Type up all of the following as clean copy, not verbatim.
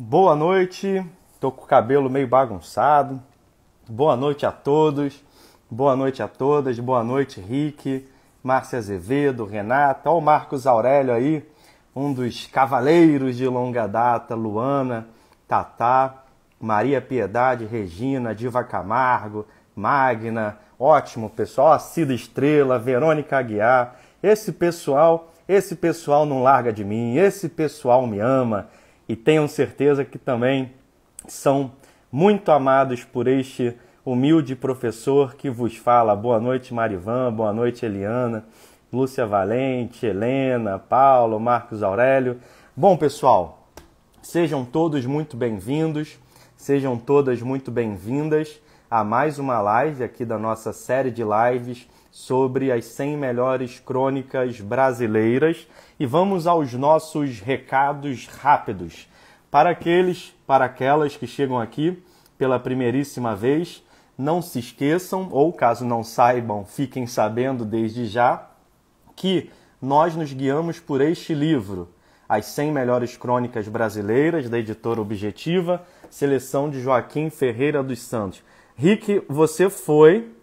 Boa noite, tô com o cabelo meio bagunçado. Boa noite a todos, boa noite a todas, boa noite Rick, Márcia Azevedo, Renata, ó o Marcos Aurélio aí, um dos cavaleiros de longa data, Luana, Tatá, Maria Piedade, Regina, Diva Camargo, Magna, ótimo pessoal, Cida Estrela, Verônica Aguiar, esse pessoal não larga de mim, esse pessoal me ama e tenham certeza que também são muito amados por este humilde professor que vos fala. Boa noite Marivan, boa noite Eliana, Lúcia Valente, Helena, Paulo, Marcos Aurélio. Bom pessoal, sejam todos muito bem-vindos, sejam todas muito bem-vindas a mais uma live aqui da nossa série de lives sobre as 100 melhores crônicas brasileiras e vamos aos nossos recados rápidos. Para aquelas que chegam aqui pela primeiríssima vez, não se esqueçam, ou caso não saibam, fiquem sabendo desde já, que nós nos guiamos por este livro, As 100 Melhores Crônicas Brasileiras, da editora Objetiva, seleção de Joaquim Ferreira dos Santos. Rick, você foi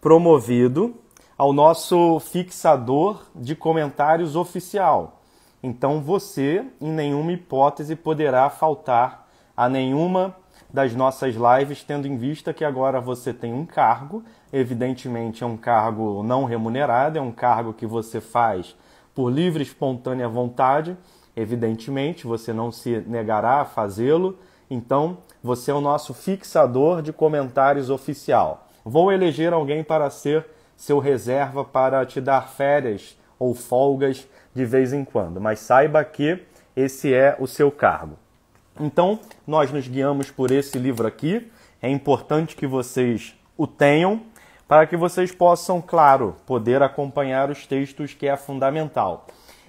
promovido ao nosso fixador de comentários oficial. Então você, em nenhuma hipótese, poderá faltar a nenhuma das nossas lives, tendo em vista que agora você tem um cargo, evidentemente é um cargo não remunerado, é um cargo que você faz por livre e espontânea vontade, evidentemente você não se negará a fazê-lo, então você é o nosso fixador de comentários oficial. Vou eleger alguém para ser seu reserva para te dar férias ou folgas de vez em quando, mas saiba que esse é o seu cargo. Então, nós nos guiamos por esse livro aqui, é importante que vocês o tenham, para que vocês possam, claro, poder acompanhar os textos, que é fundamental.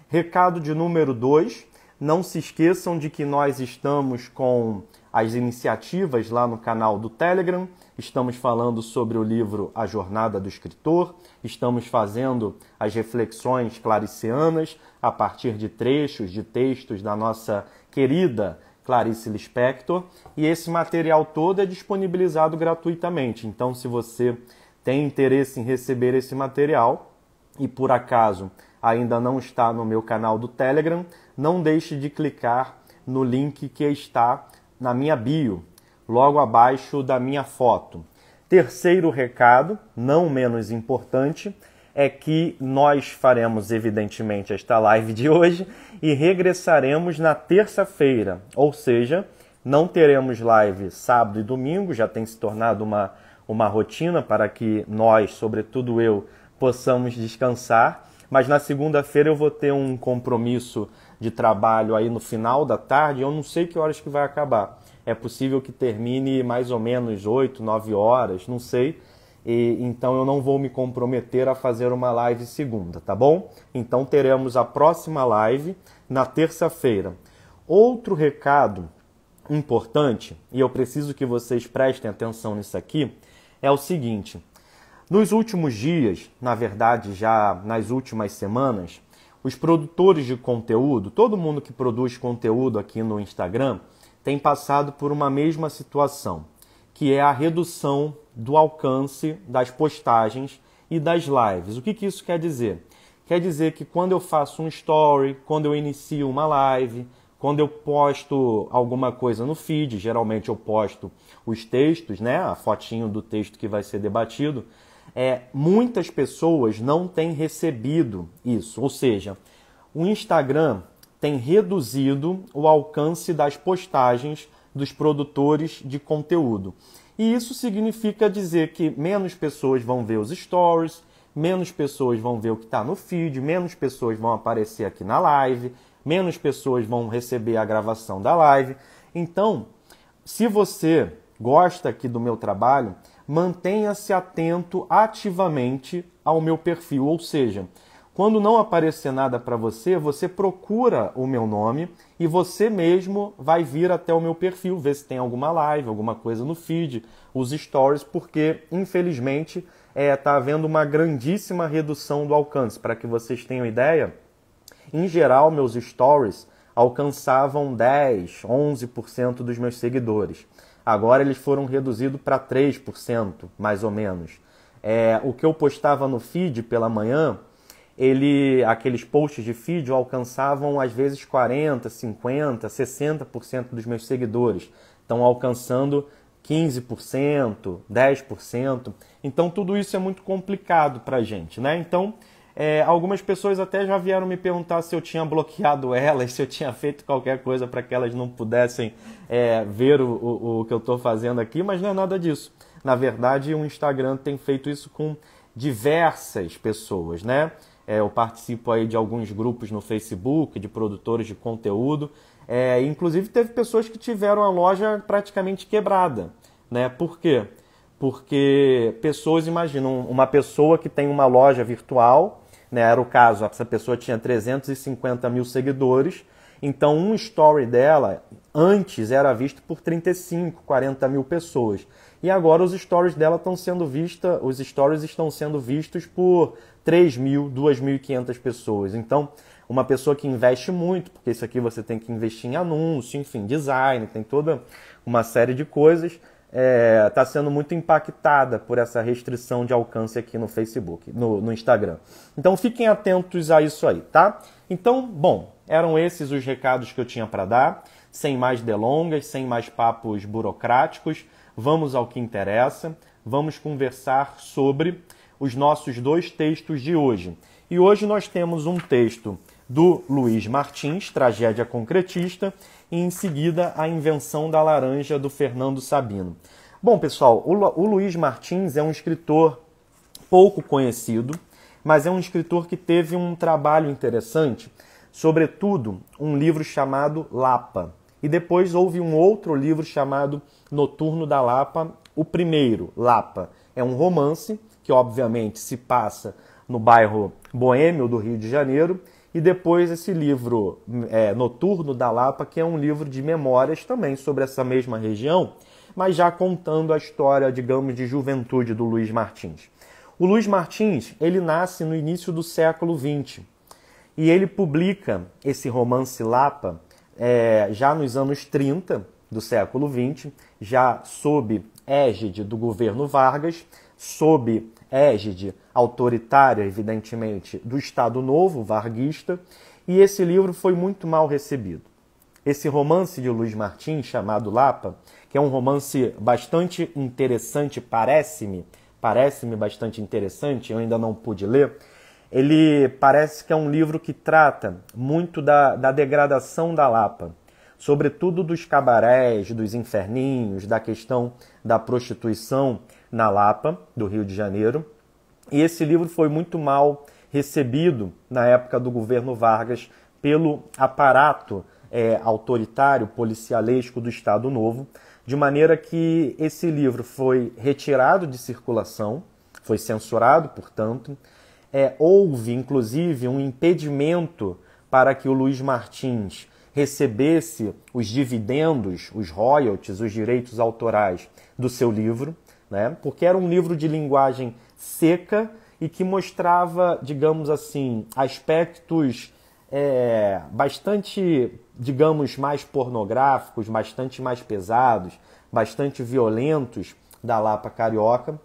Recado de número 2, não se esqueçam de que nós estamos com as iniciativas lá no canal do Telegram, estamos falando sobre o livro A Jornada do Escritor, estamos fazendo as reflexões claricianas a partir de trechos de textos da nossa querida Clarice Lispector, e esse material todo é disponibilizado gratuitamente. Então, se você tem interesse em receber esse material e por acaso ainda não está no meu canal do Telegram, não deixe de clicar no link que está na minha bio, logo abaixo da minha foto. Terceiro recado, não menos importante, é que nós faremos, evidentemente, esta live de hoje e regressaremos na terça-feira, ou seja, não teremos live sábado e domingo, já tem se tornado uma rotina para que nós, sobretudo eu, possamos descansar, mas na segunda-feira eu vou ter um compromisso de trabalho aí no final da tarde, eu não sei que horas que vai acabar. É possível que termine mais ou menos 8, 9 horas, não sei. Então eu não vou me comprometer a fazer uma live segunda, tá bom? Então teremos a próxima live na terça-feira. Outro recado importante, e eu preciso que vocês prestem atenção nisso aqui, é o seguinte. Nos últimos dias, na verdade já nas últimas semanas, os produtores de conteúdo, todo mundo que produz conteúdo aqui no Instagram, tem passado por uma mesma situação, que é a redução do alcance das postagens e das lives. O que isso quer dizer? Quer dizer que quando eu faço um story, quando eu inicio uma live, quando eu posto alguma coisa no feed, geralmente eu posto os textos, né, a fotinho do texto que vai ser debatido, muitas pessoas não têm recebido isso, ou seja, o Instagram tem reduzido o alcance das postagens dos produtores de conteúdo. E isso significa dizer que menos pessoas vão ver os stories, menos pessoas vão ver o que está no feed, menos pessoas vão aparecer aqui na live, menos pessoas vão receber a gravação da live. Então, se você gosta aqui do meu trabalho, mantenha-se atento ativamente ao meu perfil, ou seja, quando não aparecer nada para você, você procura o meu nome e você mesmo vai vir até o meu perfil, ver se tem alguma live, alguma coisa no feed, os stories, porque infelizmente está havendo uma grandíssima redução do alcance. Para que vocês tenham ideia, em geral meus stories alcançavam 10, 11% dos meus seguidores. Agora eles foram reduzidos para 3%, mais ou menos. O que eu postava no feed pela manhã, aqueles posts de feed alcançavam às vezes 40%, 50%, 60% dos meus seguidores. Estão alcançando 15%, 10%. Então tudo isso é muito complicado para a gente, né? Então algumas pessoas até já vieram me perguntar se eu tinha bloqueado elas, se eu tinha feito qualquer coisa para que elas não pudessem ver o que eu estou fazendo aqui, mas não é nada disso. Na verdade, o Instagram tem feito isso com diversas pessoas, né? Eu participo aí de alguns grupos no Facebook, de produtores de conteúdo. Inclusive, teve pessoas que tiveram a loja praticamente quebrada, né? Por quê? Porque pessoas, imaginam, uma pessoa que tem uma loja virtual, né? Era o caso, essa pessoa tinha 350 mil seguidores, então um story dela antes era visto por 35, 40 mil pessoas. E agora os stories dela estão sendo vistos por 3.000, 2.500 pessoas. Então, uma pessoa que investe muito, porque isso aqui você tem que investir em anúncio, enfim, design, tem toda uma série de coisas, está sendo muito impactada por essa restrição de alcance aqui no Facebook, no Instagram. Então, fiquem atentos a isso aí, tá? Então, bom, eram esses os recados que eu tinha para dar, sem mais delongas, sem mais papos burocráticos. Vamos ao que interessa, vamos conversar sobre os nossos 2 textos de hoje. E hoje nós temos um texto do Luiz Martins, Tragédia Concretista, e em seguida A Invenção da Laranja, do Fernando Sabino. Bom, pessoal, o Luiz Martins é um escritor pouco conhecido, mas é um escritor que teve um trabalho interessante, sobretudo um livro chamado Lapa. E depois houve um outro livro chamado Noturno da Lapa. O primeiro, Lapa, é um romance que obviamente se passa no bairro boêmio do Rio de Janeiro. E depois esse livro, Noturno da Lapa, que é um livro de memórias também sobre essa mesma região, mas já contando a história, digamos, de juventude do Luiz Martins. O Luiz Martins, ele nasce no início do século XX e ele publica esse romance Lapa já nos anos 30 do século XX, já sob égide do governo Vargas, sob égide autoritária, evidentemente, do Estado Novo, varguista, e esse livro foi muito mal recebido. Esse romance de Luiz Martins, chamado Lapa, que é um romance bastante interessante, parece-me bastante interessante, eu ainda não pude ler, ele parece que é um livro que trata muito da degradação da Lapa, sobretudo dos cabarés, dos inferninhos, da questão da prostituição na Lapa, do Rio de Janeiro. E esse livro foi muito mal recebido na época do governo Vargas pelo aparato autoritário, policialesco do Estado Novo, de maneira que esse livro foi retirado de circulação, foi censurado, portanto. Houve, inclusive, um impedimento para que o Luiz Martins recebesse os dividendos, os royalties, os direitos autorais do seu livro, né? Porque era um livro de linguagem seca e que mostrava, digamos assim, aspectos bastante, digamos, mais pornográficos, bastante mais pesados, bastante violentos da Lapa carioca.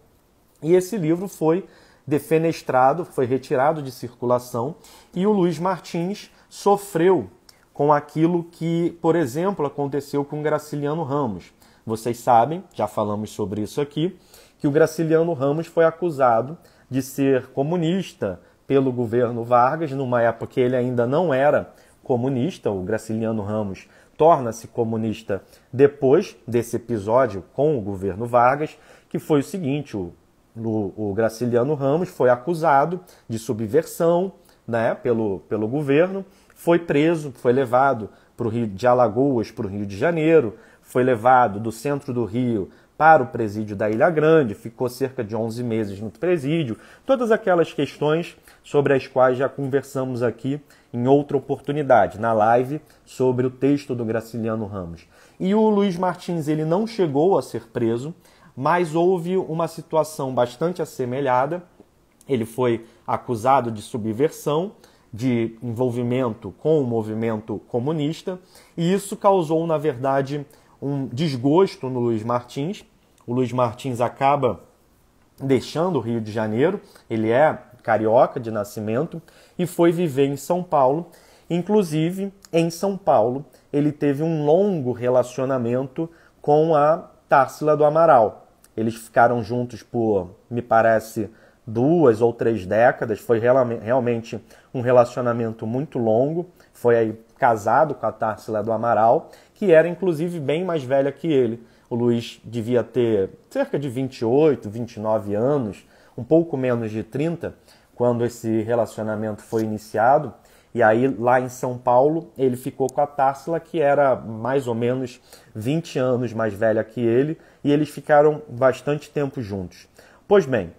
E esse livro foi defenestrado, foi retirado de circulação e o Luiz Martins sofreu com aquilo que, por exemplo, aconteceu com Graciliano Ramos. Vocês sabem, já falamos sobre isso aqui, que o Graciliano Ramos foi acusado de ser comunista pelo governo Vargas, numa época que ele ainda não era comunista. O Graciliano Ramos torna-se comunista depois desse episódio com o governo Vargas, que foi o seguinte: o Graciliano Ramos foi acusado de subversão, né, pelo governo, foi preso, foi levado para o Rio de Alagoas, para o Rio de Janeiro, foi levado do centro do Rio para o presídio da Ilha Grande, ficou cerca de 11 meses no presídio, todas aquelas questões sobre as quais já conversamos aqui em outra oportunidade, na live sobre o texto do Graciliano Ramos. E o Luiz Martins, ele não chegou a ser preso, mas houve uma situação bastante assemelhada. Ele foi acusado de subversão, de envolvimento com o movimento comunista, e isso causou, na verdade, um desgosto no Luiz Martins. O Luiz Martins acaba deixando o Rio de Janeiro, ele é carioca de nascimento e foi viver em São Paulo. Inclusive, em São Paulo, ele teve um longo relacionamento com a Társila do Amaral. Eles ficaram juntos por, me parece, 2 ou 3 décadas. Foi realmente um relacionamento muito longo. Foi aí casado com a Társila do Amaral, que era inclusive bem mais velha que ele. O Luiz devia ter cerca de 28, 29 anos, um pouco menos de 30, quando esse relacionamento foi iniciado. E aí, lá em São Paulo, ele ficou com a Társila, que era mais ou menos 20 anos mais velha que ele, e eles ficaram bastante tempo juntos. Pois bem,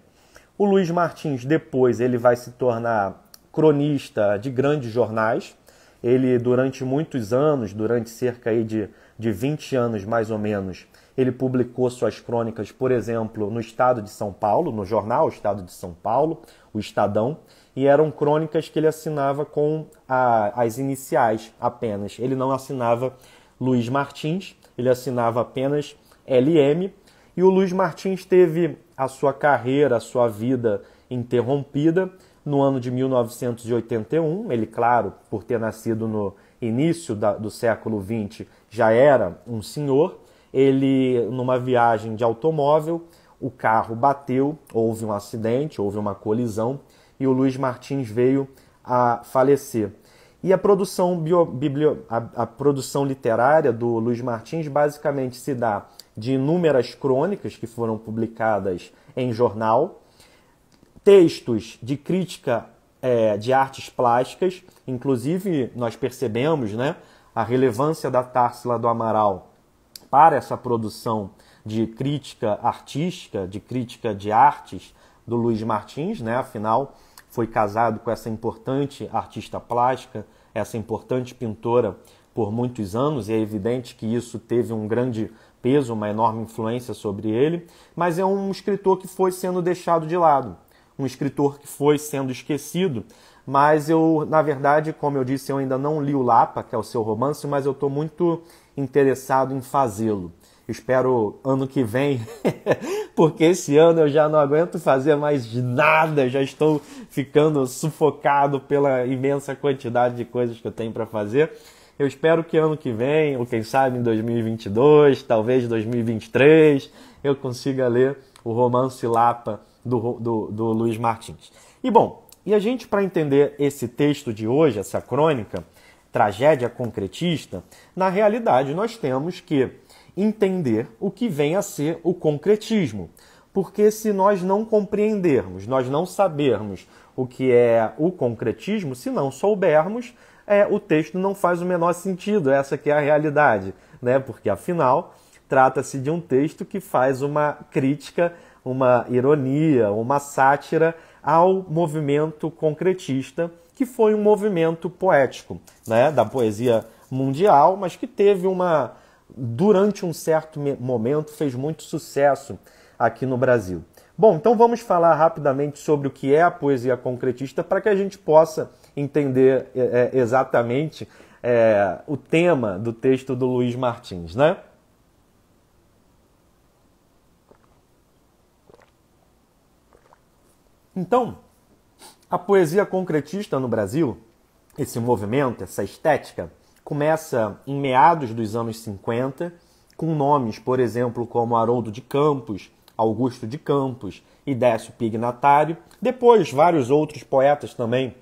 o Luiz Martins depois ele vai se tornar cronista de grandes jornais. Ele, durante muitos anos, durante cerca aí de 20 anos mais ou menos, ele publicou suas crônicas, por exemplo, no Estado de São Paulo, no jornal Estado de São Paulo, o Estadão, e eram crônicas que ele assinava com as iniciais apenas. Ele não assinava Luiz Martins, ele assinava apenas LM, e o Luiz Martins teve a sua carreira, a sua vida interrompida no ano de 1981. Ele, claro, por ter nascido no início do século XX, já era um senhor. Ele, numa viagem de automóvel, o carro bateu, houve um acidente, houve uma colisão, e o Luiz Martins veio a falecer. E a produção literária do Luiz Martins basicamente se dá de inúmeras crônicas que foram publicadas em jornal, textos de crítica de artes plásticas. Inclusive nós percebemos, né, a relevância da Társila do Amaral para essa produção de crítica artística, de crítica de artes do Luiz Martins, né? Afinal, foi casado com essa importante artista plástica, essa importante pintora por muitos anos, e é evidente que isso teve um grande peso, uma enorme influência sobre ele, mas é um escritor que foi sendo deixado de lado, um escritor que foi sendo esquecido. Mas eu, na verdade, como eu disse, eu ainda não li o Lapa, que é o seu romance, mas eu estou muito interessado em fazê-lo. Espero ano que vem, porque esse ano eu já não aguento fazer mais nada, já estou ficando sufocado pela imensa quantidade de coisas que eu tenho para fazer. Eu espero que ano que vem, ou quem sabe em 2022, talvez 2023, eu consiga ler o romance Lapa do Luiz Martins. E bom, e a gente, para entender esse texto de hoje, essa crônica, Tragédia Concretista, na realidade nós temos que entender o que vem a ser o concretismo. Porque se nós não compreendermos, nós não sabermos o que é o concretismo, se não soubermos, o texto não faz o menor sentido, essa que é a realidade, né? Porque afinal trata-se de um texto que faz uma crítica, uma ironia, uma sátira ao movimento concretista, que foi um movimento poético, né, da poesia mundial, mas que teve durante um certo momento, fez muito sucesso aqui no Brasil. Bom, então vamos falar rapidamente sobre o que é a poesia concretista para que a gente possa entender exatamente o tema do texto do Luiz Martins, né? Então, a poesia concretista no Brasil, esse movimento, essa estética, começa em meados dos anos 50, com nomes, por exemplo, como Haroldo de Campos, Augusto de Campos e Décio Pignatário. Depois, vários outros poetas também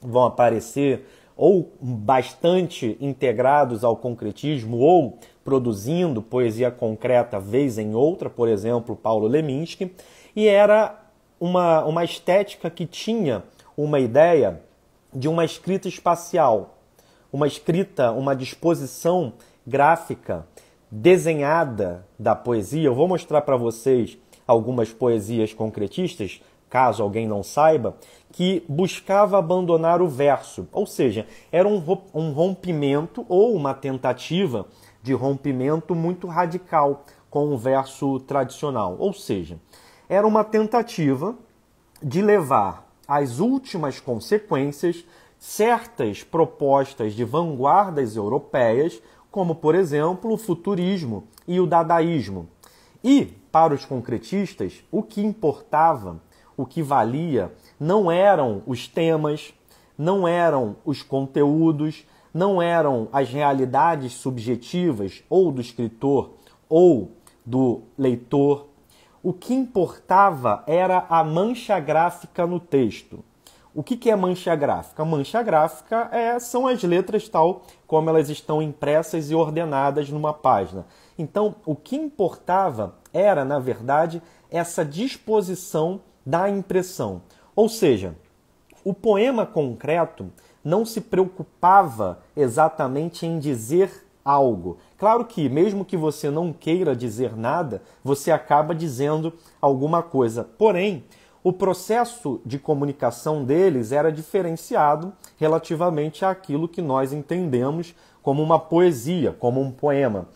vão aparecer, ou bastante integrados ao concretismo, ou produzindo poesia concreta vez em outra, por exemplo, Paulo Leminski, e era uma estética que tinha uma ideia de uma escrita espacial, uma disposição gráfica desenhada da poesia. Eu vou mostrar para vocês algumas poesias concretistas, caso alguém não saiba, que buscava abandonar o verso, ou seja, era um rompimento ou uma tentativa de rompimento muito radical com o verso tradicional, ou seja, era uma tentativa de levar às últimas consequências certas propostas de vanguardas europeias, como, por exemplo, o futurismo e o dadaísmo. E, para os concretistas, o que importava, o que valia, não eram os temas, não eram os conteúdos, não eram as realidades subjetivas ou do escritor ou do leitor. O que importava era a mancha gráfica no texto. O que é mancha gráfica? Mancha gráfica são as letras tal como elas estão impressas e ordenadas numa página. Então, o que importava era, na verdade, essa disposição da impressão. Ou seja, o poema concreto não se preocupava exatamente em dizer algo. Claro que, mesmo que você não queira dizer nada, você acaba dizendo alguma coisa. Porém, o processo de comunicação deles era diferenciado relativamente àquilo que nós entendemos como uma poesia, como um poema.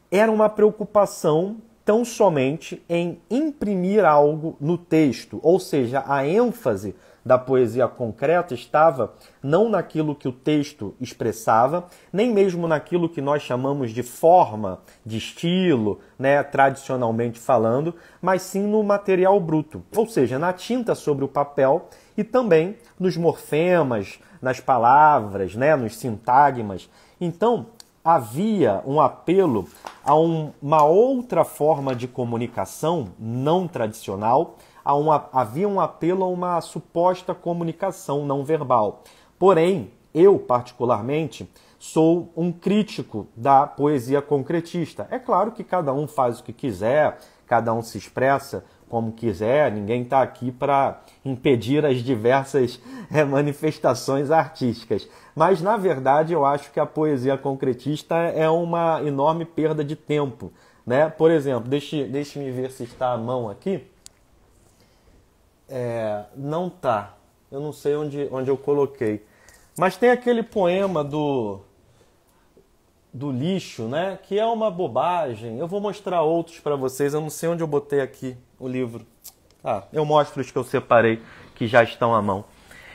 Era uma preocupação tão somente em imprimir algo no texto, ou seja, a ênfase da poesia concreta estava não naquilo que o texto expressava, nem mesmo naquilo que nós chamamos de forma, de estilo, né, tradicionalmente falando, mas sim no material bruto, ou seja, na tinta sobre o papel e também nos morfemas, nas palavras, né, nos sintagmas. Então, havia um apelo a uma outra forma de comunicação não tradicional, havia um apelo a uma suposta comunicação não verbal. Porém, eu, particularmente, sou um crítico da poesia concretista. É claro que cada um faz o que quiser, cada um se expressa como quiser, ninguém está aqui para impedir as diversas manifestações artísticas. Mas, na verdade, eu acho que a poesia concretista é uma enorme perda de tempo, né? Por exemplo, deixe-me ver se está à mão aqui. Não tá. Eu não sei onde eu coloquei. Mas tem aquele poema do lixo, né? Que é uma bobagem. Eu vou mostrar outros para vocês. Eu não sei onde eu botei aqui o livro. Eu mostro os que eu separei, que já estão à mão.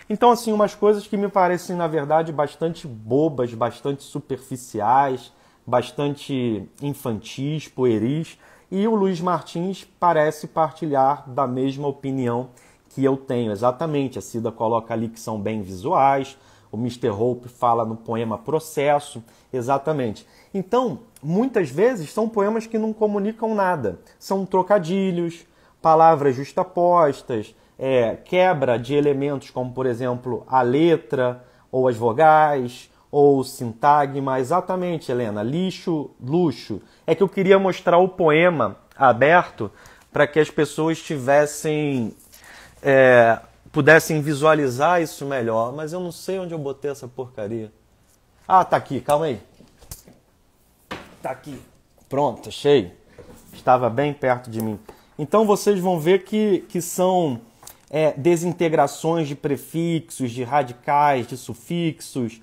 Então, assim, umas coisas que me parecem, na verdade, bastante bobas, bastante superficiais, bastante infantis, pueris. E o Luiz Martins parece partilhar da mesma opinião que eu tenho. Exatamente, a Cida coloca ali que são bem visuais, o Mr. Hope fala no poema Processo, exatamente. Então, muitas vezes são poemas que não comunicam nada. São trocadilhos, palavras justapostas, quebra de elementos como, por exemplo, a letra, ou as vogais, ou sintagma. Exatamente, Helena, lixo, luxo. É que eu queria mostrar o poema aberto para que as pessoas pudessem visualizar isso melhor, mas eu não sei onde eu botei essa porcaria. Tá aqui, calma aí. Tá aqui. Pronto, achei. Estava bem perto de mim. Então vocês vão ver que são desintegrações de prefixos, de radicais, de sufixos,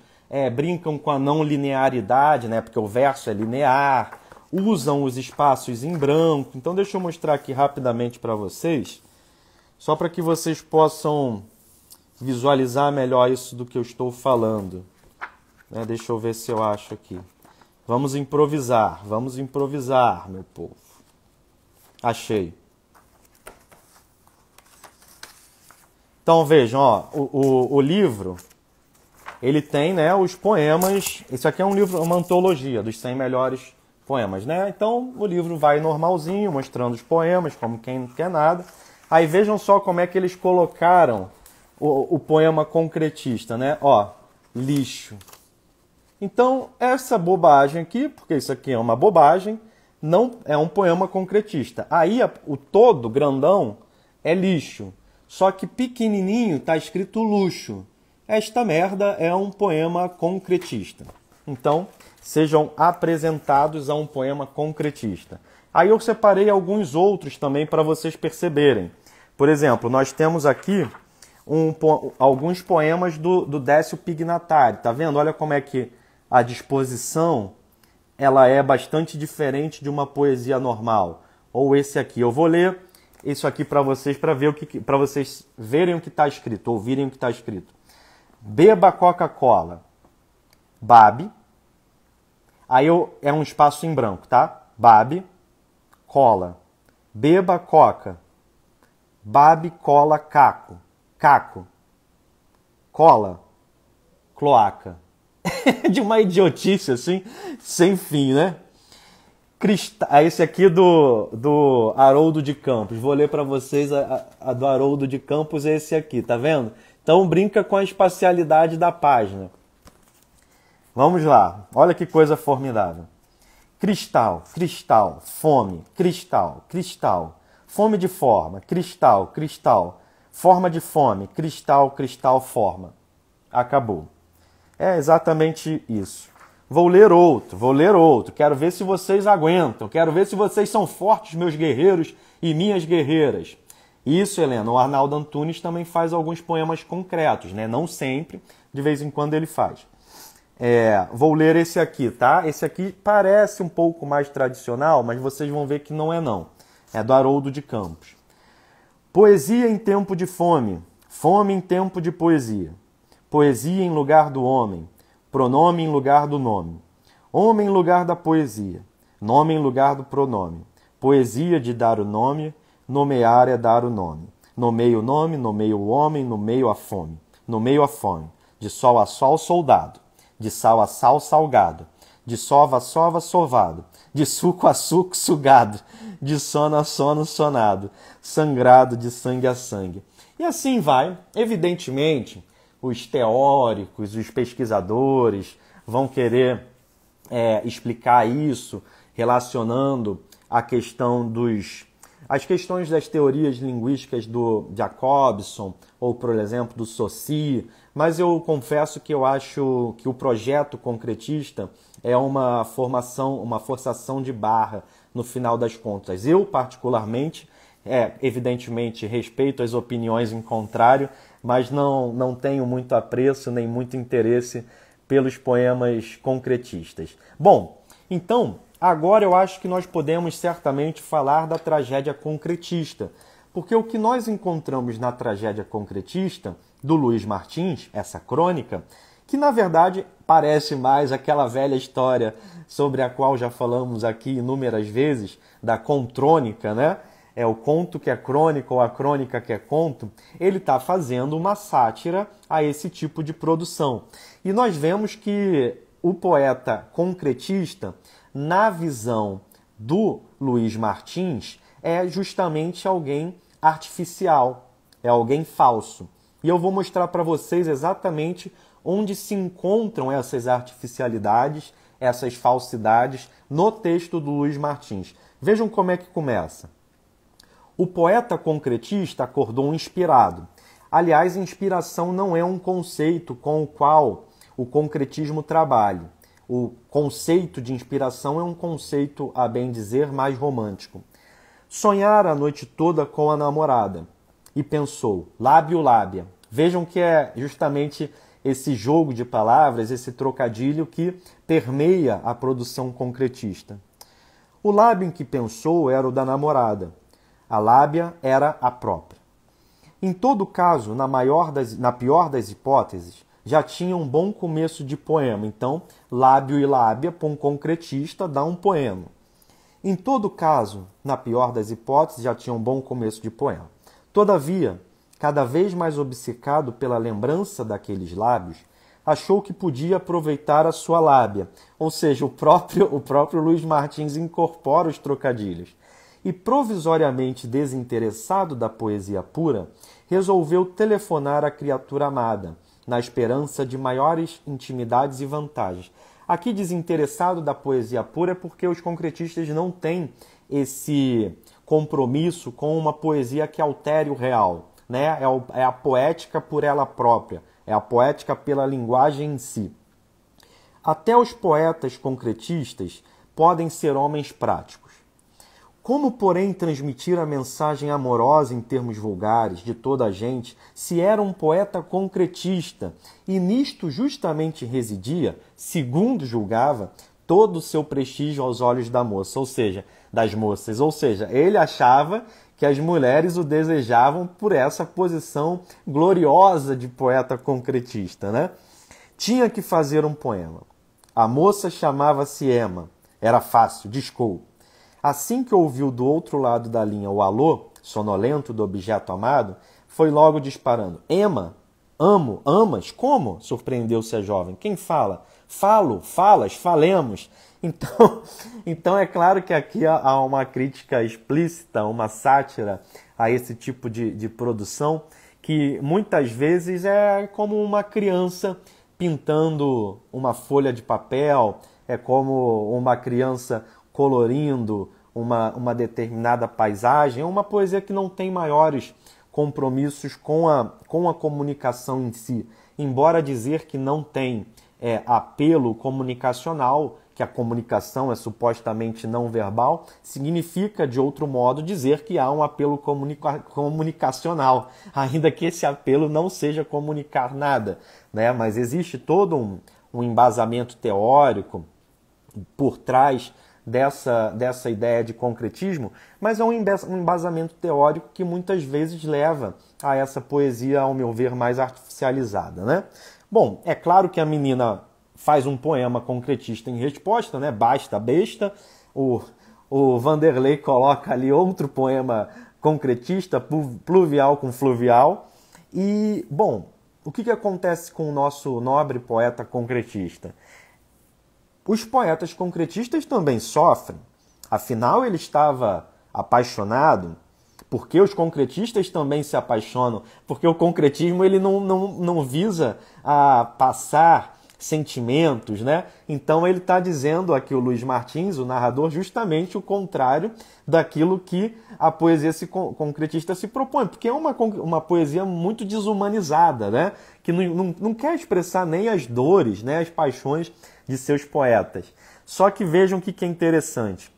brincam com a não linearidade, né, porque o verso é linear, usam os espaços em branco. Então deixa eu mostrar aqui rapidamente para vocês, só para que vocês possam visualizar melhor isso do que eu estou falando. Deixa eu ver se eu acho aqui. Vamos improvisar, meu povo. Achei. Então vejam, o livro, ele tem, né, os poemas. Isso aqui é um livro, uma antologia dos 100 melhores poemas, né? Então o livro vai normalzinho, mostrando os poemas, como quem não quer nada. Aí vejam só como é que eles colocaram o poema concretista, né? Lixo. Então, essa bobagem aqui, porque isso aqui é uma bobagem, não é um poema concretista. Aí o todo, grandão, é lixo. Só que pequenininho está escrito luxo. Esta merda é um poema concretista. Então, sejam apresentados a um poema concretista. Aí eu separei alguns outros também para vocês perceberem. Por exemplo, nós temos aqui alguns poemas do Décio Pignatari. Tá vendo? Olha como é que a disposição ela é bastante diferente de uma poesia normal. Ou esse aqui. Eu vou ler isso aqui para vocês, para vocês verem o que está escrito, ouvirem o que está escrito. Beba Coca-Cola. Babe. Aí é um espaço em branco, tá? Babe, cola. Beba coca. Babe, cola, caco. Caco. Cola. Cloaca. De uma idiotice assim, sem fim, né? Esse aqui do Haroldo de Campos. Vou ler para vocês a do Haroldo de Campos, é esse aqui, tá vendo? Então brinca com a espacialidade da página. Vamos lá, olha que coisa formidável. Cristal, cristal, fome, cristal, cristal. Fome de forma, cristal, cristal. Forma de fome, cristal, cristal, forma. Acabou. É exatamente isso. Vou ler outro. Quero ver se vocês aguentam. Quero ver se vocês são fortes, meus guerreiros e minhas guerreiras. Isso, Helena, o Arnaldo Antunes também faz alguns poemas concretos, né? Não sempre, de vez em quando ele faz. Vou ler esse aqui, tá? Esse aqui parece um pouco mais tradicional, mas vocês vão ver que não é não. É do Haroldo de Campos. Poesia em tempo de fome, fome em tempo de poesia. Poesia em lugar do homem, pronome em lugar do nome. Homem em lugar da poesia, nome em lugar do pronome. Poesia de dar o nome, nomear é dar o nome. Nomeio o nome, nomeio o homem, nomeio a fome. Nomeio a fome, de sol a sol, soldado. De sal a sal, salgado. De sova a sova, sovado. De suco a suco, sugado. De sono a sono, sonado. Sangrado, de sangue a sangue. E assim vai. Evidentemente, os teóricos, os pesquisadores vão querer explicar isso relacionando a questão as questões das teorias linguísticas do Jacobson ou, por exemplo, do Saussure, mas eu confesso que eu acho que o projeto concretista é uma forçação de barra no final das contas. Eu, particularmente, evidentemente, respeito as opiniões em contrário, mas não tenho muito apreço nem muito interesse pelos poemas concretistas. Bom, então, agora eu acho que nós podemos certamente falar da tragédia concretista, porque o que nós encontramos na tragédia concretista do Luís Martins, essa crônica, que na verdade parece mais aquela velha história sobre a qual já falamos aqui inúmeras vezes, da contrônica, né? É o conto que é crônica ou a crônica que é conto, ele está fazendo uma sátira a esse tipo de produção. E nós vemos que o poeta concretista, na visão do Luís Martins, é justamente alguém artificial, é alguém falso. E eu vou mostrar para vocês exatamente onde se encontram essas artificialidades, essas falsidades no texto do Luís Martins. Vejam como é que começa. O poeta concretista acordou inspirado. Aliás, inspiração não é um conceito com o qual o concretismo trabalha. O conceito de inspiração é um conceito, a bem dizer, mais romântico. Sonhara a noite toda com a namorada e pensou, lábio, lábia. Vejam que é justamente esse jogo de palavras, esse trocadilho que permeia a produção concretista. O lábio em que pensou era o da namorada. A lábia era a própria. Em todo caso, na pior das hipóteses, já tinha um bom começo de poema. Então, lábio e lábia, para um concretista, dá um poema. Em todo caso, na pior das hipóteses, já tinha um bom começo de poema. Todavia, cada vez mais obcecado pela lembrança daqueles lábios, achou que podia aproveitar a sua lábia. Ou seja, o próprio Luís Martins incorpora os trocadilhos. E, provisoriamente desinteressado da poesia pura, resolveu telefonar à criatura amada, na esperança de maiores intimidades e vantagens. Aqui, desinteressado da poesia pura é porque os concretistas não têm esse compromisso com uma poesia que altere o real, né? É a poética por ela própria, é a poética pela linguagem em si. Até os poetas concretistas podem ser homens práticos. Como, porém, transmitir a mensagem amorosa em termos vulgares de toda a gente, se era um poeta concretista, e nisto justamente residia, segundo julgava, todo o seu prestígio aos olhos da moça, ou seja, das moças. Ou seja, ele achava que as mulheres o desejavam por essa posição gloriosa de poeta concretista, né? Tinha que fazer um poema. A moça chamava-se Emma. Era fácil, discou. Assim que ouviu do outro lado da linha o alô, sonolento do objeto amado, foi logo disparando. Emma, amo, amas? Como? Surpreendeu-se a jovem. Quem fala? Falo, falas, falemos. Então é claro que aqui há uma crítica explícita, uma sátira a esse tipo de produção, que muitas vezes é como uma criança pintando uma folha de papel, é como uma criança colorindo uma determinada paisagem, é uma poesia que não tem maiores compromissos com a comunicação em si. Embora dizer que não tem apelo comunicacional, que a comunicação é supostamente não verbal, significa, de outro modo, dizer que há um apelo comunicacional, ainda que esse apelo não seja comunicar nada, né? Mas existe todo um embasamento teórico por trás dessa ideia de concretismo, mas é um embasamento teórico que muitas vezes leva a essa poesia, ao meu ver, mais artificializada, né? Bom, é claro que a menina faz um poema concretista em resposta, né? Basta besta. O Vanderlei coloca ali outro poema concretista, pluvial com fluvial. E, bom, o que acontece com o nosso nobre poeta concretista? Os poetas concretistas também sofrem. Afinal, ele estava apaixonado. Porque os concretistas também se apaixonam. Porque o concretismo ele não visa a passar sentimentos, né? Então ele está dizendo aqui, o Luiz Martins, o narrador, justamente o contrário daquilo que a poesia concretista se propõe, porque é uma poesia muito desumanizada, né? Que não quer expressar nem as dores, né? As paixões de seus poetas. Só que vejam o que é interessante.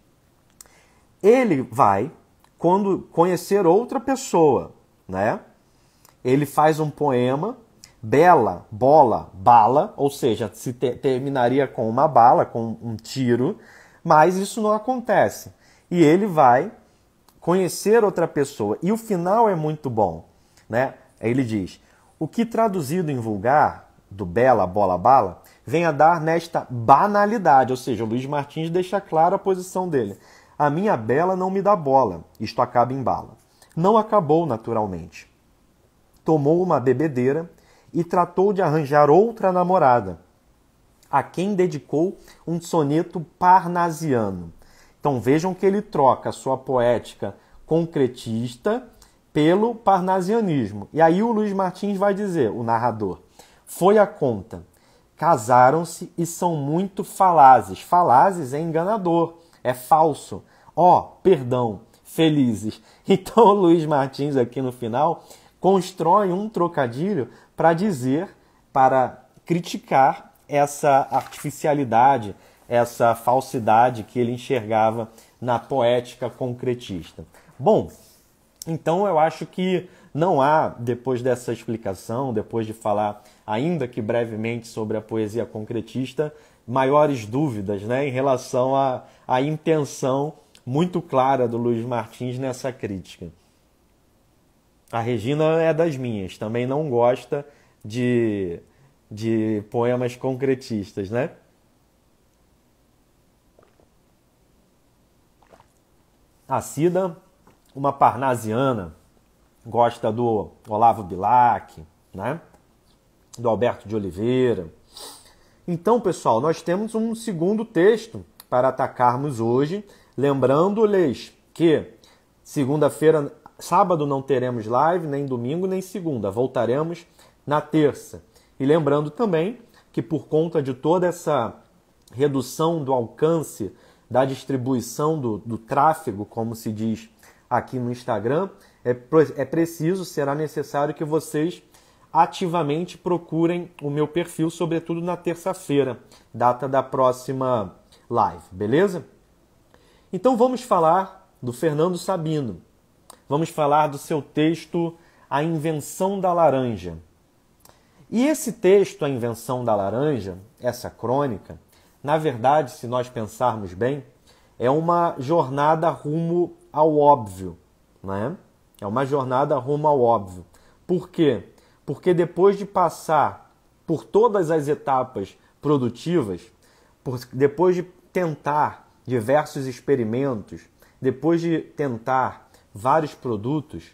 Ele vai, quando conhecer outra pessoa, né? Ele faz um poema, bela, bola, bala, ou seja, se terminaria com uma bala, com um tiro, mas isso não acontece. E ele vai conhecer outra pessoa. E o final é muito bom, né? Ele diz, o que traduzido em vulgar, do bela, bola, bala, vem a dar nesta banalidade, ou seja, o Luiz Martins deixa clara a posição dele. A minha bela não me dá bola, isto acaba em bala. Não acabou naturalmente. Tomou uma bebedeira e tratou de arranjar outra namorada, a quem dedicou um soneto parnasiano. Então vejam que ele troca a sua poética concretista pelo parnasianismo. E aí o Luiz Martins vai dizer, o narrador, foi a conta, casaram-se e são muito falazes. Falazes é enganador, é falso. Perdão, felizes. Então o Luiz Martins aqui no final constrói um trocadilho para dizer, para criticar essa artificialidade, essa falsidade que ele enxergava na poética concretista. Bom, então eu acho que não há, depois dessa explicação, depois de falar, ainda que brevemente, sobre a poesia concretista, maiores dúvidas, né, em relação à intenção muito clara do Luiz Martins nessa crítica. A Regina é das minhas, também não gosta de poemas concretistas, né? A Cida, uma parnasiana, gosta do Olavo Bilac, né? Do Alberto de Oliveira. Então, pessoal, nós temos um segundo texto para atacarmos hoje, lembrando-lhes que segunda-feira, sábado não teremos live, nem domingo, nem segunda. Voltaremos na terça. E lembrando também que por conta de toda essa redução do alcance da distribuição do tráfego, como se diz aqui no Instagram, será necessário que vocês ativamente procurem o meu perfil, sobretudo na terça-feira, data da próxima live, beleza? Então vamos falar do Fernando Sabino. Vamos falar do seu texto A Invenção da Laranja. E esse texto, A Invenção da Laranja, essa crônica, na verdade, se nós pensarmos bem, é uma jornada rumo ao óbvio, né? É uma jornada rumo ao óbvio. Por quê? Porque depois de passar por todas as etapas produtivas, depois de tentar diversos experimentos, depois de tentar vários produtos,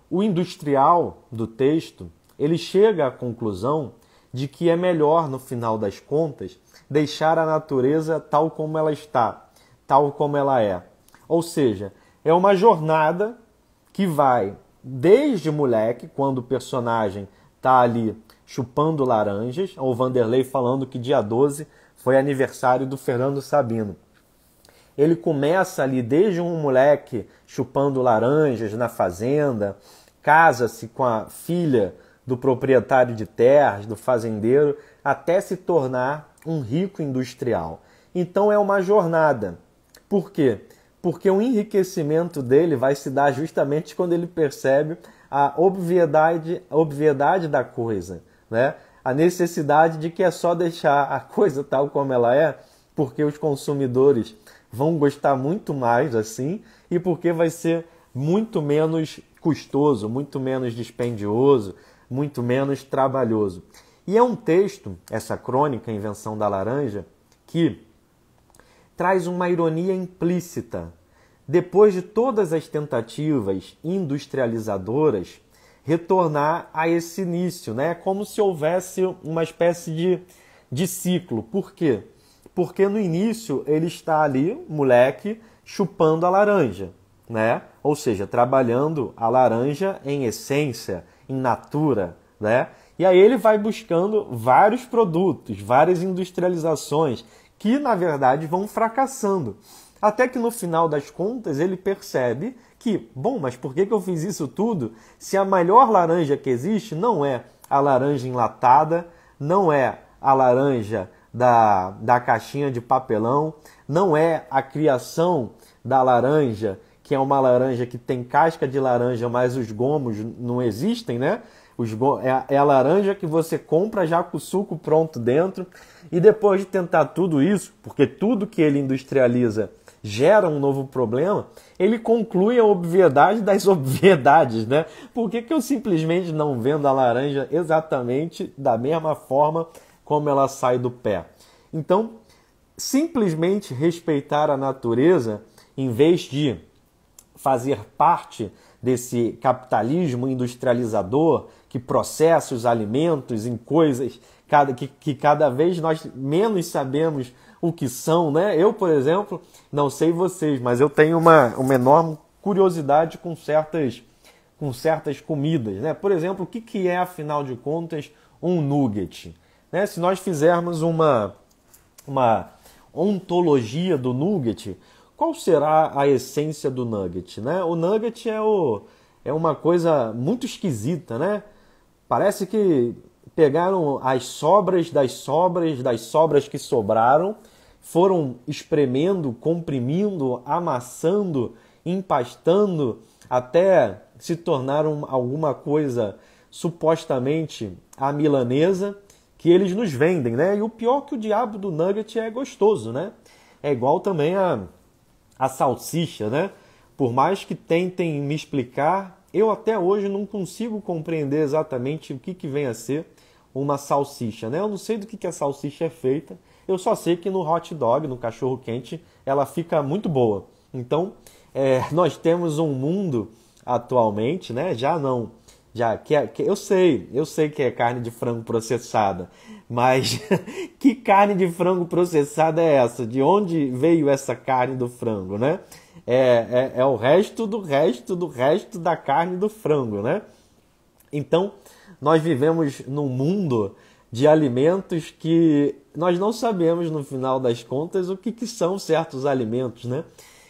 o industrial do texto, ele chega à conclusão de que é melhor, no final das contas, deixar a natureza tal como ela está, tal como ela é. Ou seja, é uma jornada que vai desde moleque, quando o personagem está ali chupando laranjas, o Vanderlei falando que dia 12 foi aniversário do Fernando Sabino. Ele começa ali desde um moleque chupando laranjas na fazenda, casa-se com a filha do proprietário de terras, do fazendeiro, até se tornar um rico industrial. Então é uma jornada. Por quê? Porque o enriquecimento dele vai se dar justamente quando ele percebe a obviedade da coisa, né? A necessidade de que é só deixar a coisa tal como ela é, porque os consumidores vão gostar muito mais assim e porque vai ser muito menos custoso, muito menos dispendioso, muito menos trabalhoso. E é um texto, essa crônica, Invenção da Laranja, que traz uma ironia implícita. Depois de todas as tentativas industrializadoras, retornar a esse início, né? Como se houvesse uma espécie de ciclo. Por quê? Porque no início ele está ali, moleque, chupando a laranja, né? Ou seja, trabalhando a laranja em essência, em natura, né? E aí ele vai buscando vários produtos, várias industrializações que, na verdade, vão fracassando. Até que no final das contas ele percebe que, bom, mas por que eu fiz isso tudo se a melhor laranja que existe não é a laranja enlatada, não é a laranja da caixinha de papelão, não é a criação da laranja, que é uma laranja que tem casca de laranja, mas os gomos não existem, né? É a laranja que você compra já com o suco pronto dentro. E depois de tentar tudo isso, porque tudo que ele industrializa gera um novo problema, ele conclui a obviedade das obviedades, né? Por que eu simplesmente não vendo a laranja exatamente da mesma forma como ela sai do pé? Então, simplesmente respeitar a natureza, em vez de fazer parte desse capitalismo industrializador que processa os alimentos em coisas que cada vez nós menos sabemos o que são, né? Eu, por exemplo, não sei vocês, mas eu tenho uma enorme curiosidade com certas comidas, né? Por exemplo, o que é, afinal de contas, um nugget? Né? Se nós fizermos uma ontologia do nugget, qual será a essência do nugget? Né? O nugget é uma coisa muito esquisita, né? Parece que pegaram as sobras das sobras que sobraram, foram espremendo, comprimindo, amassando, empastando, até se tornaram alguma coisa supostamente à milanesa, que eles nos vendem, né? E o pior que o diabo do nugget é gostoso, né? É igual também a salsicha, né? Por mais que tentem me explicar, eu até hoje não consigo compreender exatamente o que vem a ser uma salsicha, né? Eu não sei do que a salsicha é feita, eu só sei que no hot dog, no cachorro quente, ela fica muito boa. Então, nós temos um mundo atualmente, né? Eu sei que é carne de frango processada, mas que carne de frango processada é essa? De onde veio essa carne do frango, né? É o resto da carne do frango, né? Então, nós vivemos num mundo de alimentos que nós não sabemos, no final das contas, o que são certos alimentos, né?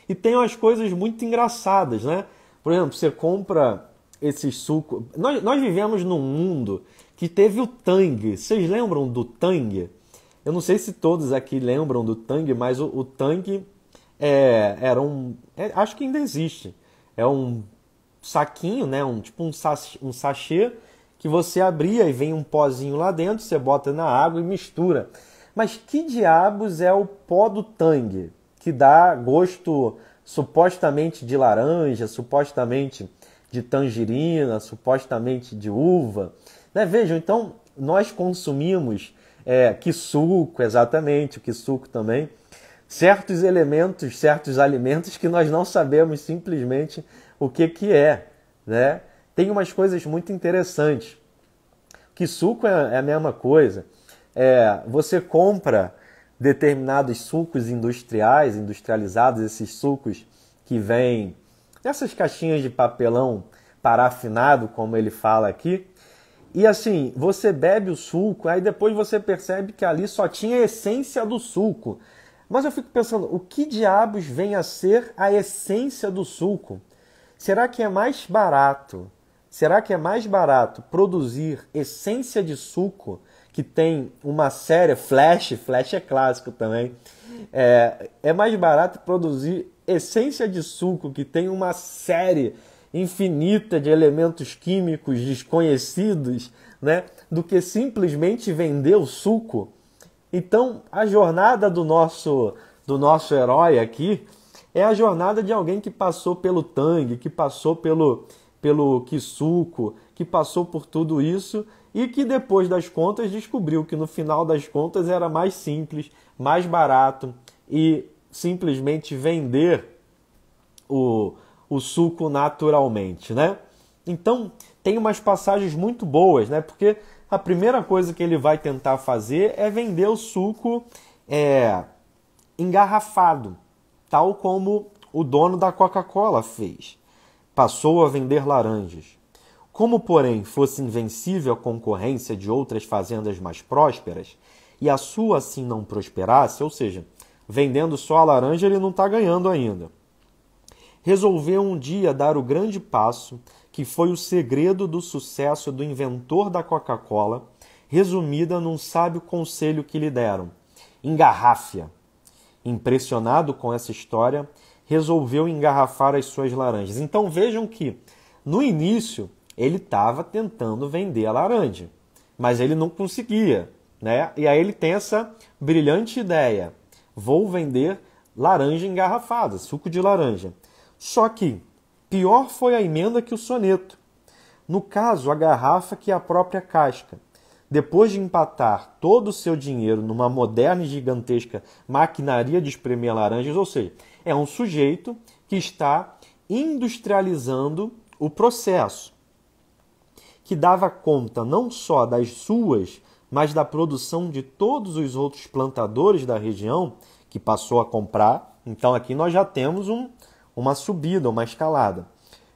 E tem umas coisas muito engraçadas, né? Por exemplo, você compra esses sucos... Nós vivemos num mundo que teve o Tang. Vocês lembram do Tang? Eu não sei se todos aqui lembram do Tang, mas o Tang era acho que ainda existe. É um saquinho, né? Tipo um sachê que você abria e vem um pozinho lá dentro, você bota na água e mistura. Mas que diabos é o pó do Tang, que dá gosto supostamente de laranja, supostamente de tangerina, supostamente de uva? Né? Vejam, então nós consumimos que suco, exatamente, o que suco também, certos elementos, certos alimentos que nós não sabemos simplesmente o que é, né? Tem umas coisas muito interessantes. Que suco é a mesma coisa. Você compra determinados sucos industrializados, esses sucos que vêm nessas caixinhas de papelão parafinado, como ele fala aqui. E assim, você bebe o suco, aí depois você percebe que ali só tinha a essência do suco. Mas eu fico pensando, o que diabos vem a ser a essência do suco? Será que é mais barato? Será que é mais barato produzir essência de suco, que tem uma série, Flash é clássico também, é mais barato produzir essência de suco, que tem uma série infinita de elementos químicos desconhecidos, né, do que simplesmente vender o suco? Então, a jornada do nosso herói aqui é a jornada de alguém que passou pelo Tang, que passou pelo Kisuko, que passou por tudo isso e que depois das contas descobriu que no final das contas era mais simples, mais barato e simplesmente vender o suco naturalmente, né? Então, tem umas passagens muito boas, né? Porque a primeira coisa que ele vai tentar fazer é vender o suco engarrafado, tal como o dono da Coca-Cola fez. Passou a vender laranjas. Como, porém, fosse invencível a concorrência de outras fazendas mais prósperas, e a sua assim não prosperasse, ou seja, vendendo só a laranja ele não está ganhando ainda, resolveu um dia dar o grande passo que foi o segredo do sucesso do inventor da Coca-Cola, resumida num sábio conselho que lhe deram: engarrafe-a. Impressionado com essa história, resolveu engarrafar as suas laranjas. Então vejam que, no início, ele estava tentando vender a laranja, mas ele não conseguia, né? E aí ele tem essa brilhante ideia: vou vender laranja engarrafada, suco de laranja. Só que pior foi a emenda que o soneto. No caso, a garrafa que a própria casca. Depois de empatar todo o seu dinheiro numa moderna e gigantesca maquinaria de espremer laranjas, ou seja, é um sujeito que está industrializando o processo, que dava conta não só das suas, mas da produção de todos os outros plantadores da região, que passou a comprar. Então aqui nós já temos uma subida, uma escalada.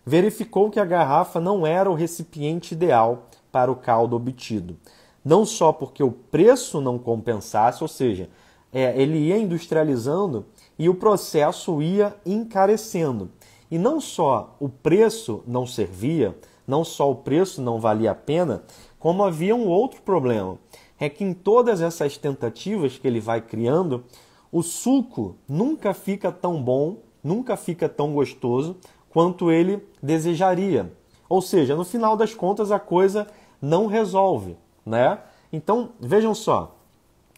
Verificou que a garrafa não era o recipiente ideal para o caldo obtido. Não só porque o preço não compensasse, ou seja, ele ia industrializando e o processo ia encarecendo. E não só o preço não servia, não só o preço não valia a pena, como havia um outro problema. É que em todas essas tentativas que ele vai criando, o suco nunca fica tão bom, nunca fica tão gostoso quanto ele desejaria. Ou seja, no final das contas a coisa não resolve, né? Então, vejam só,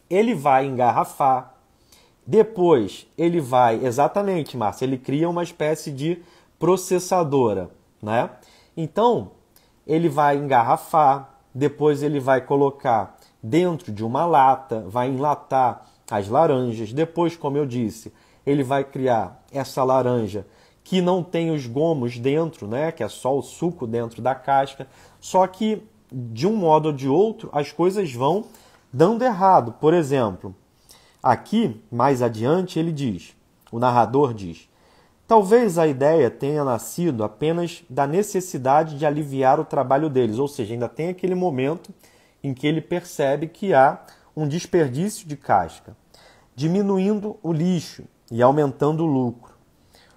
ele vai engarrafar, depois ele vai, exatamente, Márcia, ele cria uma espécie de processadora, né? Então, ele vai engarrafar, depois ele vai colocar dentro de uma lata, vai enlatar as laranjas, depois, como eu disse, ele vai criar essa laranja que não tem os gomos dentro, né? Que é só o suco dentro da casca, só que de um modo ou de outro, as coisas vão dando errado. Por exemplo, aqui, mais adiante, ele diz, o narrador diz: talvez a ideia tenha nascido apenas da necessidade de aliviar o trabalho deles, ou seja, ainda tem aquele momento em que ele percebe que há um desperdício de casca, diminuindo o lixo e aumentando o lucro.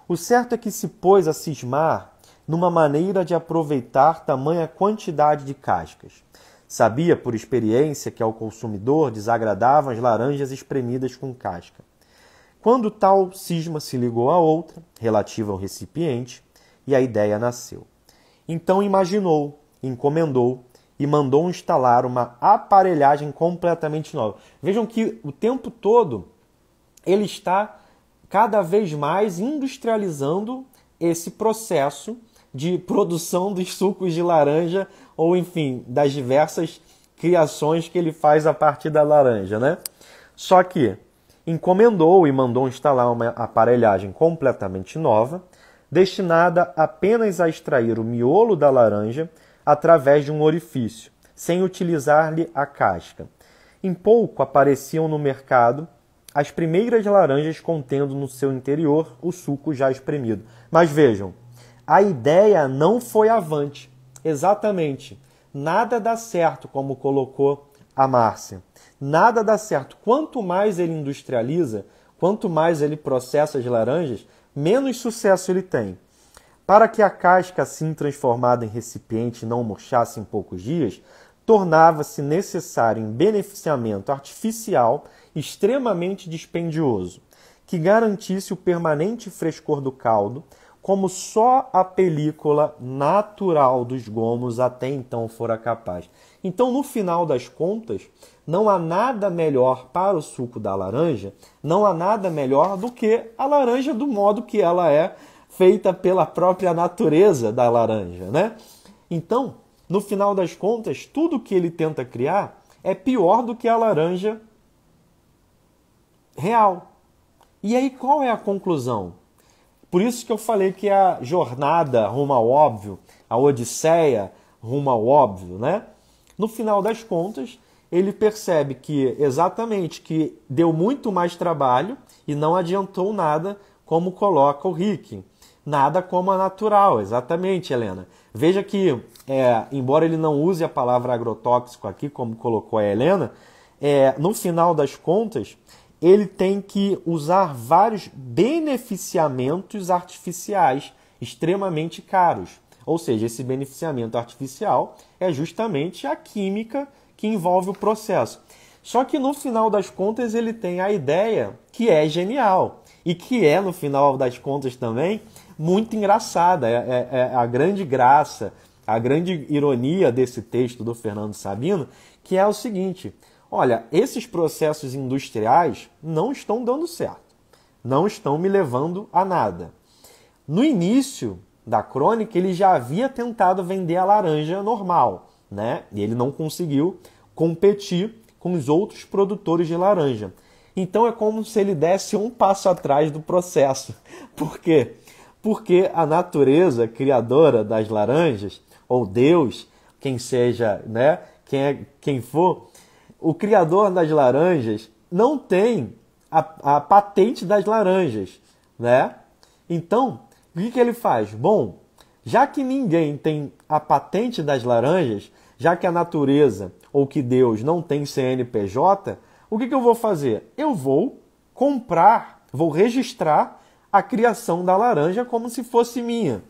O certo é que se pôs a cismar numa maneira de aproveitar tamanha quantidade de cascas. Sabia por experiência que ao consumidor desagradavam as laranjas espremidas com casca. Quando tal cisma se ligou a outra, relativa ao recipiente, e a ideia nasceu. Então imaginou, encomendou e mandou instalar uma aparelhagem completamente nova. Vejam que o tempo todo ele está cada vez mais industrializando esse processo de produção dos sucos de laranja ou, enfim, das diversas criações que ele faz a partir da laranja, né? Só que encomendou e mandou instalar uma aparelhagem completamente nova, destinada apenas a extrair o miolo da laranja através de um orifício, sem utilizar-lhe a casca. Em pouco apareciam no mercado as primeiras laranjas contendo no seu interior o suco já espremido. Mas vejam, a ideia não foi avante. Exatamente. Nada dá certo, como colocou a Márcia. Nada dá certo. Quanto mais ele industrializa, quanto mais ele processa as laranjas, menos sucesso ele tem. Para que a casca assim transformada em recipiente não murchasse em poucos dias, tornava-se necessário um beneficiamento artificial extremamente dispendioso, que garantisse o permanente frescor do caldo, como só a película natural dos gomos até então fora capaz. Então, no final das contas, não há nada melhor para o suco da laranja, não há nada melhor do que a laranja do modo que ela é feita pela própria natureza da laranja, né? Então, no final das contas, tudo que ele tenta criar é pior do que a laranja real. E aí, qual é a conclusão? Por isso que eu falei que a jornada rumo ao óbvio, a odisseia rumo ao óbvio, né? No final das contas, ele percebe que exatamente que deu muito mais trabalho e não adiantou nada, como coloca o Rick. Nada como a natural, exatamente, Helena. Veja que, embora ele não use a palavra agrotóxico aqui, como colocou a Helena, no final das contas, ele tem que usar vários beneficiamentos artificiais extremamente caros. Ou seja, esse beneficiamento artificial é justamente a química que envolve o processo. Só que no final das contas ele tem a ideia que é genial e que é, no final das contas também, muito engraçada. É a grande graça, a grande ironia desse texto do Fernando Sabino, que é o seguinte: olha, esses processos industriais não estão dando certo, não estão me levando a nada. No início da crônica, ele já havia tentado vender a laranja normal, né? E ele não conseguiu competir com os outros produtores de laranja. Então é como se ele desse um passo atrás do processo. Por quê? Porque a natureza criadora das laranjas, ou Deus, quem seja, né? Quem for, o criador das laranjas não tem a patente das laranjas, né? Então, o que ele faz? Bom, já que ninguém tem a patente das laranjas, já que a natureza ou que Deus não tem CNPJ, o que eu vou fazer? Eu vou comprar, vou registrar a criação da laranja como se fosse minha,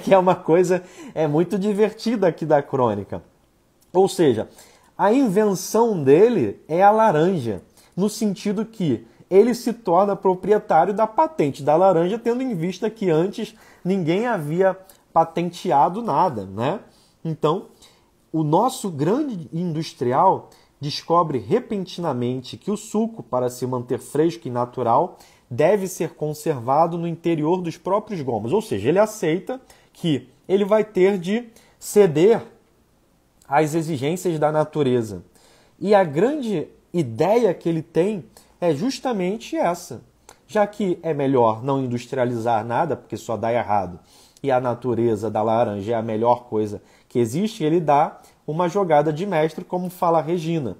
que é uma coisa muito divertida aqui da crônica. Ou seja, a invenção dele é a laranja, no sentido que ele se torna proprietário da patente da laranja, tendo em vista que antes ninguém havia patenteado nada, né? Então, o nosso grande industrial descobre repentinamente que o suco, para se manter fresco e natural, deve ser conservado no interior dos próprios gomos. Ou seja, ele aceita que ele vai ter de ceder às exigências da natureza. E a grande ideia que ele tem é justamente essa. Já que é melhor não industrializar nada, porque só dá errado, e a natureza da laranja é a melhor coisa que existe, ele dá uma jogada de mestre, como fala a Regina.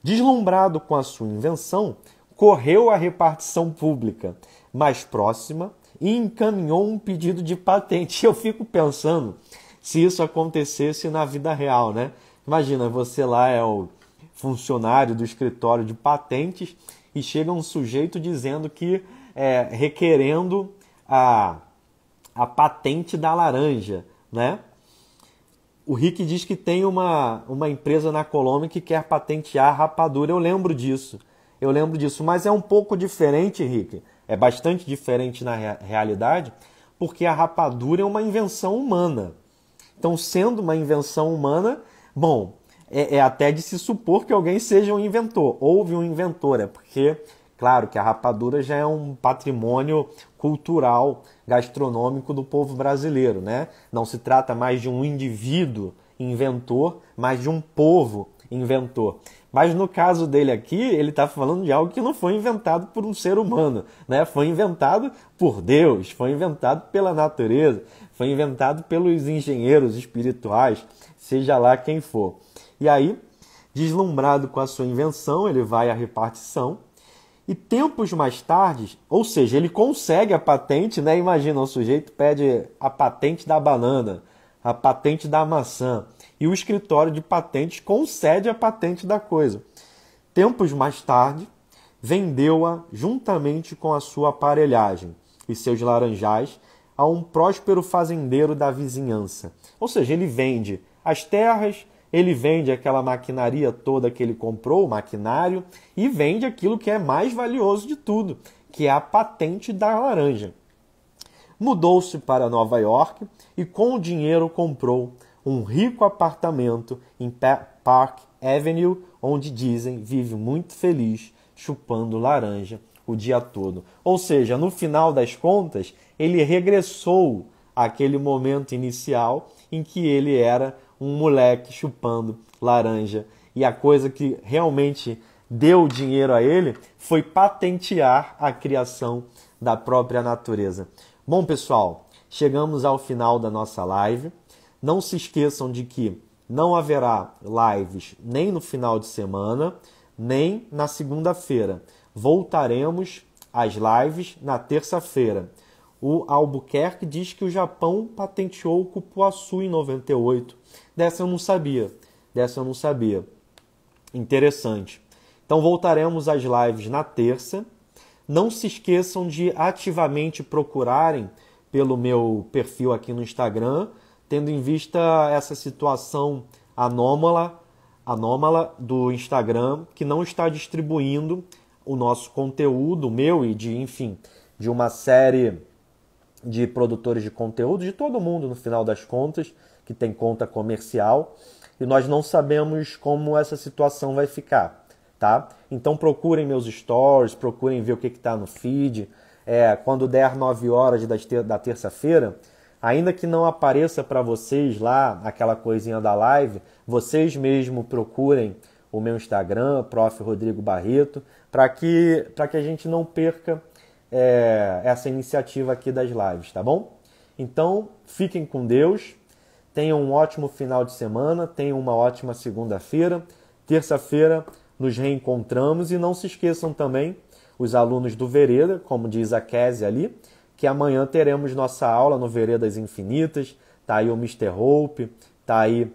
Deslumbrado com a sua invenção, correu à repartição pública mais próxima e encaminhou um pedido de patente. Eu fico pensando se isso acontecesse na vida real, né? Imagina, você lá é o funcionário do escritório de patentes e chega um sujeito dizendo que requerendo a patente da laranja, né? O Rick diz que tem uma empresa na Colômbia que quer patentear a rapadura. Eu lembro disso, mas é um pouco diferente, Rick. É bastante diferente na realidade, porque a rapadura é uma invenção humana. Então, sendo uma invenção humana, Bom, é até de se supor que alguém seja um inventor. Houve um inventor, é porque, claro, que a rapadura já é um patrimônio cultural, gastronômico do povo brasileiro, né? Não se trata mais de um indivíduo inventor, mas de um povo inventor. Mas no caso dele aqui, ele está falando de algo que não foi inventado por um ser humano, né? Foi inventado por Deus, foi inventado pela natureza, foi inventado pelos engenheiros espirituais, seja lá quem for. E aí, deslumbrado com a sua invenção, ele vai à repartição e tempos mais tarde, ou seja, ele consegue a patente, né? Imagina, o sujeito pede a patente da banana, a patente da maçã, e o escritório de patentes concede a patente da coisa. Tempos mais tarde, vendeu-a juntamente com a sua aparelhagem e seus laranjais a um próspero fazendeiro da vizinhança. Ou seja, ele vende as terras, ele vende aquela maquinaria toda que ele comprou, o maquinário, e vende aquilo que é mais valioso de tudo, que é a patente da laranja. Mudou-se para Nova York e com o dinheiro comprou um rico apartamento em Park Avenue, onde dizem vive muito feliz, chupando laranja o dia todo. Ou seja, no final das contas, ele regressou àquele momento inicial em que ele era um moleque chupando laranja. E a coisa que realmente deu dinheiro a ele foi patentear a criação da própria natureza. Bom, pessoal, chegamos ao final da nossa live. Não se esqueçam de que não haverá lives nem no final de semana, nem na segunda-feira. Voltaremos às lives na terça-feira. O Albuquerque diz que o Japão patenteou o cupuaçu em 98. Dessa eu não sabia. Interessante. Então voltaremos às lives na terça. Não se esqueçam de ativamente procurarem pelo meu perfil aqui no Instagram, tendo em vista essa situação anômala do Instagram, que não está distribuindo o nosso conteúdo, meu e de uma série de produtores de conteúdo, de todo mundo no final das contas, que tem conta comercial, e nós não sabemos como essa situação vai ficar, tá? Então procurem meus stories, procurem ver o que está no feed. Quando der 9 horas da terça-feira, ainda que não apareça para vocês lá aquela coisinha da live, vocês mesmo procurem o meu Instagram, Prof. Rodrigo Barreto, para que a gente não perca essa iniciativa aqui das lives, tá bom? Então, fiquem com Deus, tenham um ótimo final de semana, tenham uma ótima segunda-feira, terça-feira nos reencontramos e não se esqueçam também, os alunos do Vereda, como diz a Kézia ali, que amanhã teremos nossa aula no Veredas Infinitas, tá aí o Mr. Hope, tá aí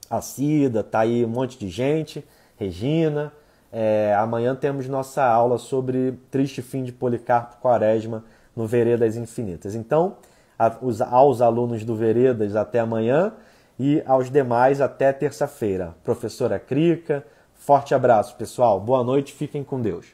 a Cida, tá aí um monte de gente, Regina. Amanhã temos nossa aula sobre Triste Fim de Policarpo Quaresma no Veredas Infinitas. Então, aos alunos do Veredas até amanhã e aos demais até terça-feira. Professora Crica, forte abraço, pessoal. Boa noite, fiquem com Deus.